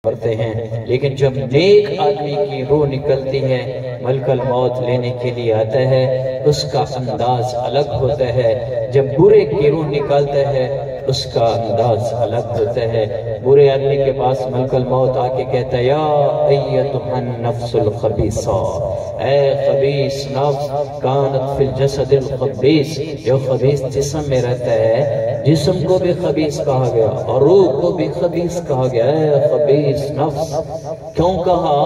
کرتے ہیں، لیکن جب نیک آدمی کی روح نکلتی ہے ملک الموت لینے کے لیے آتا ہے، اس کا انداز الگ ہوتا ہے۔ جب برے کی روح نکالتا ہے اس کا انداز الگ ہوتا ہے۔ برے آدمی کے پاس ملک الموت آ کے کہتا ہے یا ایتھا النفس الخبیثہ، اے خبیث نفس، کانت فی الجسد الخبیث، جو خبیث جسم میں رہتا ہے، جسم کو بھی خبیث کہا گیا اور روح کو بھی خبیث کہا گیا۔ اے خبیث نفس، کیوں کہا؟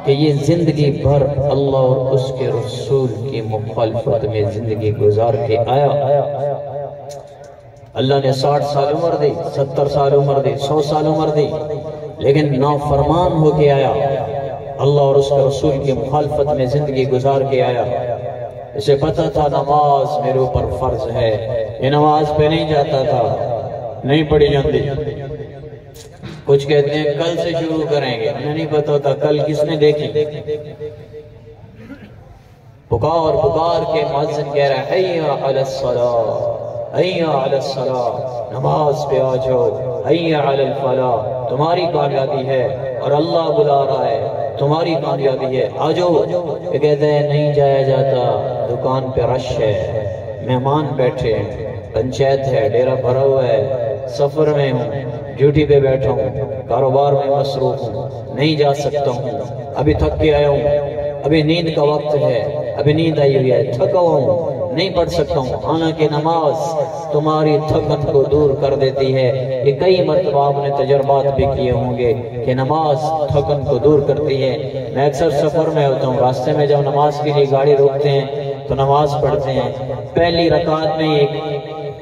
کہ یہ زندگی بھر اللہ اور اس کے رسول کی مخالفت میں زندگی گزار کے آیا۔ اللہ نے 60 سال عمر دی، 70 سال عمر دی، 100 سال عمر دی، لیکن نافرمان ہو کے آیا، اللہ اور اس کے رسول کی مخالفت میں زندگی گزار کے آیا۔ اسے پتا تھا نماز میرے اوپر فرض ہے، یہ نماز پہ نہیں جاتا تھا، نہیں پڑھی جاتی۔ کچھ کہتے ہیں کل سے شروع کریں گے، ہمیں نہیں پتا ہوتا کل کس نے دیکھی۔ پکار پکار کے مؤذن کہہ رہا ہے حی علی الصلاۃ، حی علی الصلاۃ، نماز پہ آ جاؤ، حی علی الفلاح، تمہاری کامیابی ہے، اور اللہ بلا رہا ہے، تمہاری کامیابی ہے، آ جاؤ۔ یہ کہتے ہیں نہیں جایا جاتا، دکان پہ رش ہے، مہمان بیٹھے ہیں، پنچایت ہے، ڈیرا بھرا ہوا ہے، سفر میں ہوں، ڈیوٹی پہ بیٹھا ہوں، کاروبار میں مصروف ہوں، نہیں جا سکتا ہوں، ابھی تھک کے آیا ہوں، ابھی نیند کا وقت ہے، ابھی نیند آئی ہوئی ہے، تھکا ہوا ہوں، نہیں پڑھ سکتا ہوں۔ حالانکہ نماز تمہاری تھکن کو دور کر دیتی ہے۔ یہ کئی مرتبہ آپ نے تجربات بھی کیے ہوں گے کہ نماز تھکن کو دور کرتی ہے۔ میں اکثر سفر میں ہوتا ہوں، راستے میں جب نماز کے لیے گاڑی روکتے ہیں تو نماز پڑھتے ہیں، پہلی رکعت میں ایک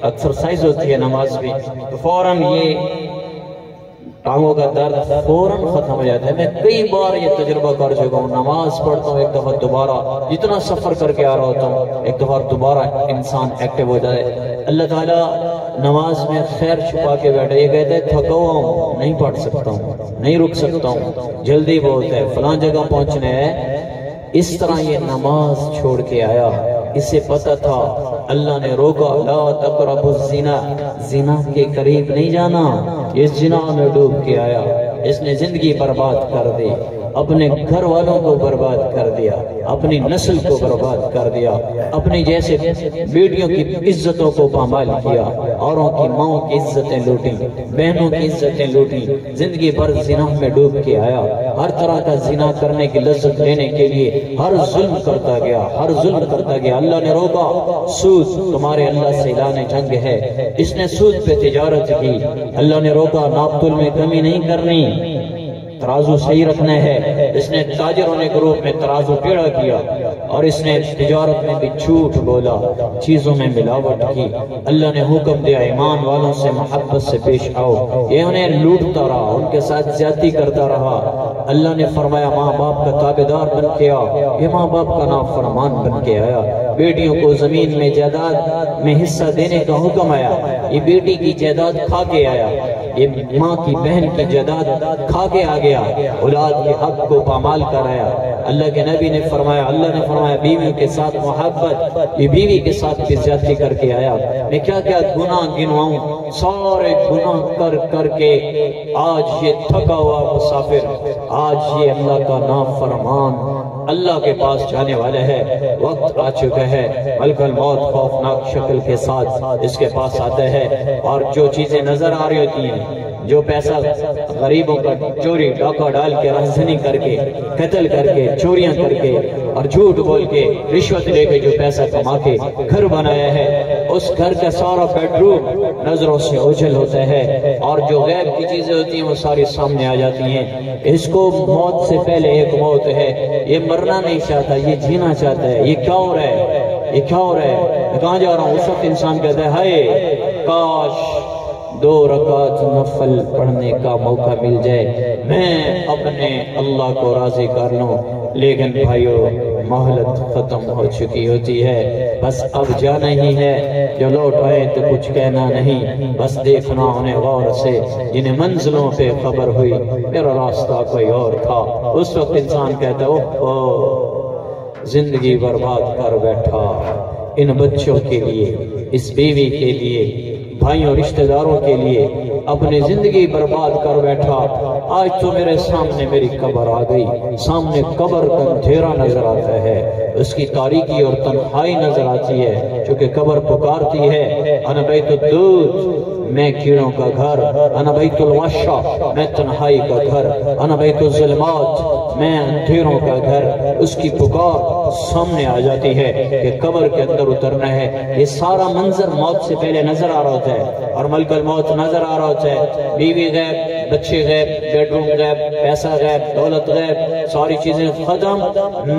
ایکسرسائز ہوتی ہے نماز بھی، تو فوراً یہ ٹانگوں کا درد فوراً ختم ہو جاتا ہے۔ میں کئی بار یہ تجربہ کر چکا ہوں، نماز پڑھتا ہوں ایک دفعہ دوبارہ، جتنا سفر کر کے آ رہا ہوتا ہوں ایک دفعہ دوبارہ انسان ایکٹیو ہو جائے۔ اللہ تعالیٰ نماز میں خیر چھپا کے بیٹھے، یہ کہتے ہیں تھکا ہوا ہوں، نہیں پڑھ سکتا ہوں، نہیں رک سکتا ہوں، جلدی بہت ہے، فلاں جگہ پہنچنے ہے۔ اس طرح یہ نماز چھوڑ کے آیا، اسے پتا تھا اللہ نے روکا، لا تقربوا الزنا، زنا کے قریب نہیں جانا۔ اس زنا میں ڈوب کے آیا، اس نے زندگی برباد کر دی، اپنے گھر والوں کو برباد کر دیا، اپنی نسل کو برباد کر دیا، اپنی جیسے بیٹیوں کی عزتوں کو پامال کیا، اوروں کی ماؤں کی عزتیں لوٹیں، بہنوں کی عزتیں لوٹیں، زندگی بھر زنا میں ڈوب کے آیا، ہر طرح کا زنا کرنے کی لذت لینے کے لیے ہر ظلم کرتا گیا، ہر ظلم کرتا گیا۔ اللہ نے روکا، سود تمہارے اللہ سے اعلان جنگ ہے، اس نے سود پہ تجارت کی، اللہ نے روکا، ناپ تول میں کمی نہیں کرنی، ترازو صحیح رکھنا ہے، اس نے تاجروں نے گروہ میں ترازو ٹیڑھا کیا، اور اس نے تجارت میں بھی جھوٹ بولا، چیزوں میں ملاوٹ کی۔ اللہ نے حکم دیا ایمان والوں سے محبت سے پیش آؤ، یہ انہیں لوٹتا رہا، ان کے ساتھ زیادتی کرتا رہا۔ اللہ نے فرمایا ماں باپ کا تابعدار بن کے آیا، یہ ماں باپ کا نافرمان بن کے آیا۔ بیٹیوں کو زمین میں جائیداد میں حصہ دینے کا حکم آیا، یہ بیٹی کی جائیداد کھا کے آیا، یہ ماں کی بہن کی جائیداد کھا کے آ گیا، اولاد کے حق کو پامال کرایا۔ اللہ کے نبی نے فرمایا، اللہ نے فرمایا بیویوں کے ساتھ محبت، یہ بیوی کے ساتھ بھی زیادتی کر کے آیا۔ میں کیا کیا گناہ گنواؤں، سارے گناہ کر کر کے آج یہ تھکا ہوا مسافر، آج یہ اللہ کا نافرمان اللہ کے پاس جانے والا ہے۔ وقت آ چکا ہے، ملک الموت خوفناک شکل کے ساتھ اس کے پاس آتا ہے، اور جو چیزیں نظر آ رہی ہوتی ہیں، جو پیسہ غریبوں کا چوری ڈاکہ ڈال کے رہزنی کر کے، قتل کر کے، چوریاں کر کے اور جھوٹ بول کے، رشوت لے کے جو پیسہ کما کے گھر بنایا ہے، اس گھر کا سارا بیڈروم نظروں سے اوجھل ہوتا ہے، اور جو غیب کی چیزیں ہوتی ہیں وہ ساری سامنے آ جاتی ہیں۔ اس کو موت سے پہلے ایک موت ہے، یہ مرنا نہیں چاہتا، یہ جینا چاہتا ہے۔ یہ کیا ہو رہا ہے، یہ کیا ہو رہا ہے، میں کہاں جا رہا ہوں؟ اس وقت انسان کہتا ہے ہائے کاش 2 رکعت نفل پڑھنے کا موقع مل جائے، میں اپنے اللہ کو راضی کر لوں۔ لیکن بھائیو مہلت ختم ہو چکی ہوتی ہے، بس اب جانا ہی ہے، جو لوٹ آئے تو کچھ کہنا نہیں، بس دیکھنا انہیں غور سے، جنہیں منزلوں پہ خبر ہوئی میرا راستہ کوئی اور تھا۔ اس وقت انسان کہتا اوہ زندگی برباد کر بیٹھا، ان بچوں کے لیے، اس بیوی کے لیے، بھائیوں رشتہ داروں کے لیے اپنی زندگی برباد کر بیٹھا، آج تو میرے سامنے میری قبر آ گئی، سامنے قبر کا اندھیرا نظر آتا ہے، اس کی تاریکی اور تنہائی نظر آتی ہے، چونکہ قبر پکارتی ہے انا بیت الدود، میں کیڑوں کا گھر، انا بیت الوحشہ، میں تنہائی کا گھر، انا بیت الظلمات، میں اندھیروں کا گھر۔ اس کی پکار سامنے آ جاتی ہے کہ قبر کے اندر اترنا ہے۔ یہ سارا منظر موت سے پہلے نظر آ رہا ہوتا ہے، اور ملک الموت نظر آ رہا ہوتا ہے، بیوی غیب، بچے غیب، بیڈ روم غیب، پیسہ غیب، دولت غیب، ساری چیزیں ختم،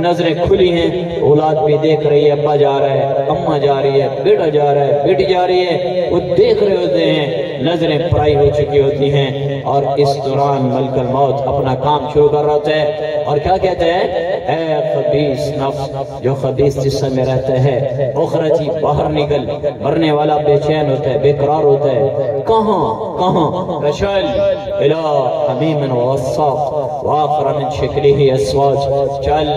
نظریں کھلی ہیں، اولاد بھی دیکھ رہی ہے، ابا جا رہا ہے، اماں جا رہی ہے، بیٹا جا رہا ہے، بیٹی جا رہی ہے، وہ دیکھ رہے ہوتے ہیں، نظریں پرائی ہو چکی ہوتی ہیں، اور اس دوران ملک الموت اپنا کام شروع کر رہا ہوتا ہے، اور کیا کہتے ہیں؟ اے خبیث نفس جو خبیث جسم میں رہتا ہے، اخرجی باہر نکل۔ مرنے والا بے چین ہوتا ہے، بے قرار ہوتا ہے، کہاں رشل الہ حمیم وغساق وآخر من شکلہ ازواج، چل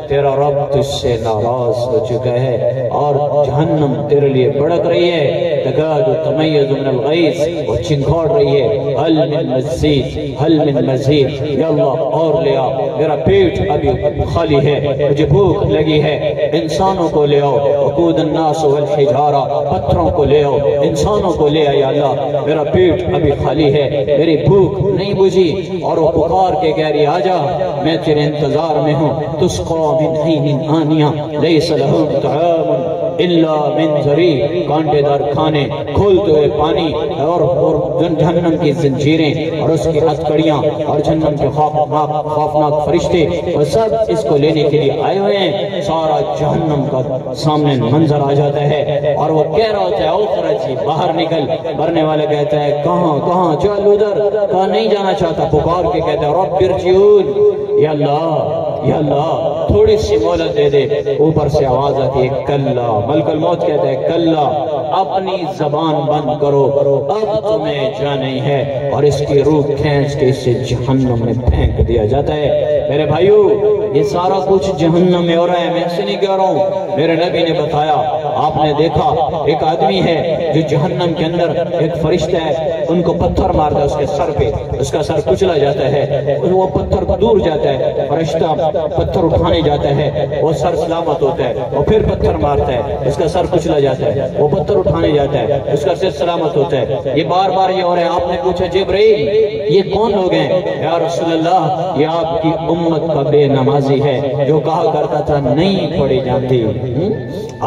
تیرا رب تجھ سے ناراض ہو چکا ہے، اور جہنم تیرے لیے بڑک رہی ہے، تکاد تمیز من الغیظ، وہ چنکھوڑ رہی ہے، حل من مزید، حل من مزید، یا اللہ اور لے آ، میرا پیٹ ابھی خالی ہے، مجھے بھوک لگی ہے، انسانوں کو لے آؤ، وقود الناس والحجارہ، پتھروں کو لے آؤ، انسانوں کو لے آ یا اللہ، میرا پیٹ ابھی خالی ہے، میری بھوک نہیں بجھی، اور وہ پکار کے کہہ رہی آجا، میں تیرے انتظار میں ہوں، تسقا من عین آنیہ لیس لہم طعام الا من ذریع، کانٹے دار کھانے، کھولتے ہوئے پانی، اور جہنم کی زنجیریں اور اس کی ہتھکڑیاں اور جہنم کے خوفناک فرشتے، وہ سب اس کو لینے کے لیے آئے ہوئے ہیں۔ سارا جہنم کا سامنے منظر آ جاتا ہے، اور وہ کہہ رہا ہوتا ہے اخرجی باہر نکل۔ مرنے والا کہتا ہے کہاں چل ادھر، کہاں نہیں جانا چاہتا، پکار کے کہتا ہے رب ارجعون، یا اللہ تھوڑی سی مہلت دے دے۔ اوپر سے آواز آتی ہے کلا، ملک الموت کہتا ہے کلا، اپنی زبان بند کرو، اب تمہیں جانا ہے، اور اس کی روح کھینچ کے اسے جہنم میں پھینک دیا جاتا ہے۔ میرے بھائیو یہ سارا کچھ جہنم میں ہو رہا ہے، میں ایسے نہیں کہہ رہا ہوں، میرے نبی نے بتایا۔ آپ نے دیکھا ایک آدمی ہے جو جہنم کے اندر ایک فرشتہ ہے، ان کو پتھر مارتا ہے اس کے سر پہ، اس کا سر کچلا جاتا ہے، وہ پتھر دور جاتا ہے، فرشتہ پتھر اٹھانے جاتا ہے، وہ سر سلامت ہوتا ہے، وہ پھر پتھر مارتا ہے، اس کا سر کچلا جاتا ہے، وہ پتھر اٹھانے جاتا ہے، اس کا سر سلامت ہوتا ہے۔ یہ بار بار یہ ہو رہا ہے۔ آپ نے پوچھا جبرائیل یہ کون لوگ ہیں؟ یا رسول اللہ یہ آپ کی امت کا بے نمازی ہے جو کہا کرتا تھا نہیں پڑھی جاتی۔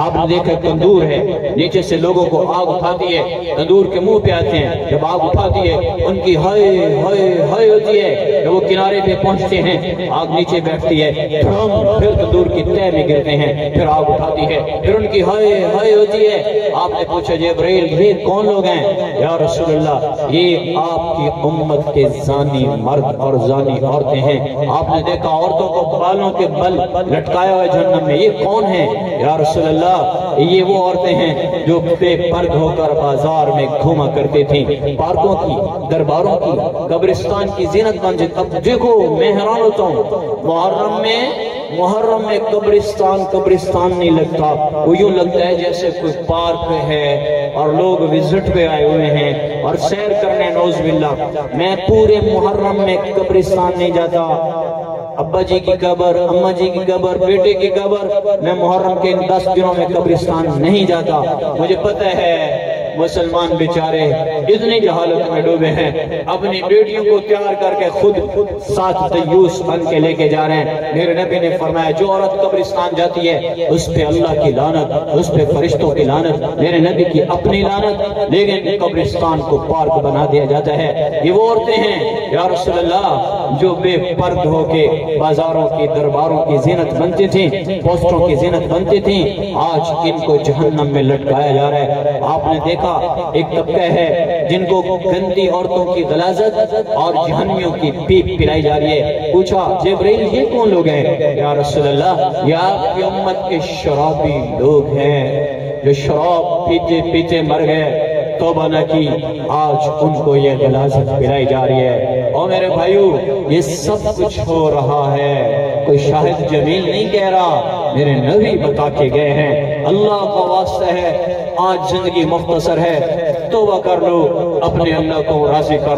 آپ نے دیکھا تندور ہے، نیچے سے لوگوں کو آگ اٹھاتی ہے، تندور کے منہ پہ آتے ہیں، جب آگ اٹھاتی ہے ان کی ہائے ہائے ہائے ہوتی ہے، جب وہ کنارے پہ پہنچتے ہیں آگ نیچے بیٹھتی ہے، پھر تندور کی تہ میں گرتے ہیں، پھر آگ اٹھاتی ہے، پھر ان کی ہائے ہائے ہوتی ہے۔ آپ نے پوچھا جبرائیل یہ کون لوگ ہیں؟ یا رسول اللہ یہ آپ کی امت کے زانی مرد اور زانی عورتیں ہیں۔ آپ نے دیکھا عورتوں کو بالوں کے بل لٹکایا ہوا جہنم میں، یہ کون ہیں؟ یا رسول اللہ یہ وہ عورتیں ہیں جو بے پرد ہو کر بازار میں گھوما کرتی تھیں، پارکوں کی، درباروں کی، قبرستان کی زینت بن جاتی۔ اب دیکھو میں حیران ہوتا ہوں، محرم میں قبرستان نہیں لگتا، وہ یوں لگتا ہے جیسے کوئی پارک ہے اور لوگ وزٹ پہ آئے ہوئے ہیں اور سیر کرنے، نعوذ باللہ۔ میں پورے محرم میں قبرستان نہیں جاتا، ابا جی کی قبر، اماں جی کی قبر، بیٹے کی قبر، میں محرم کے 10 دنوں میں قبرستان نہیں جاتا۔ مجھے پتہ ہے مسلمان بیچارے اتنی جہالت میں ڈوبے ہیں، اپنی بیٹیوں کو تیار کر کے خود ساتھ دیوس بن کے لے کے جا رہے ہیں۔ میرے نبی نے فرمایا جو عورت قبرستان جاتی ہے اس پہ اللہ کی لعنت، اس پہ فرشتوں کی لعنت، میرے نبی کی اپنی لعنت، لیکن قبرستان کو پارک بنا دیا جاتا ہے۔ یہ وہ عورتیں ہیں یا رسول اللہ جو بے پرد ہو کے بازاروں کی، درباروں کی زینت بنتی تھیں، پوسٹروں کی زینت بنتی تھیں، آج ان کو جہنم میں لٹکایا جا رہا ہے۔ آپ نے دیکھا ایک طبقہ ہے جن کو گندی عورتوں کی غلاظت اور جہنمیوں کی پیپ پلائی جا رہی ہے۔ پوچھا جبرائیل یہ کون لوگ ہیں؟ یا رسول اللہ یہ آپ کی امت کے شرابی لوگ ہیں جو شراب پیتے پیتے مر گئے، توبہ نہ کی، آج ان کو یہ غلاظت پلائی جا رہی ہے۔ اور میرے بھائیو یہ سب کچھ ہو رہا ہے، کوئی شاہد جمیل نہیں کہہ رہا، میرے نبی بتا کے گئے ہیں۔ اللہ کا واسطہ ہے، آج زندگی مختصر ہے، توبہ کر لو، اپنے اللہ کو راضی کر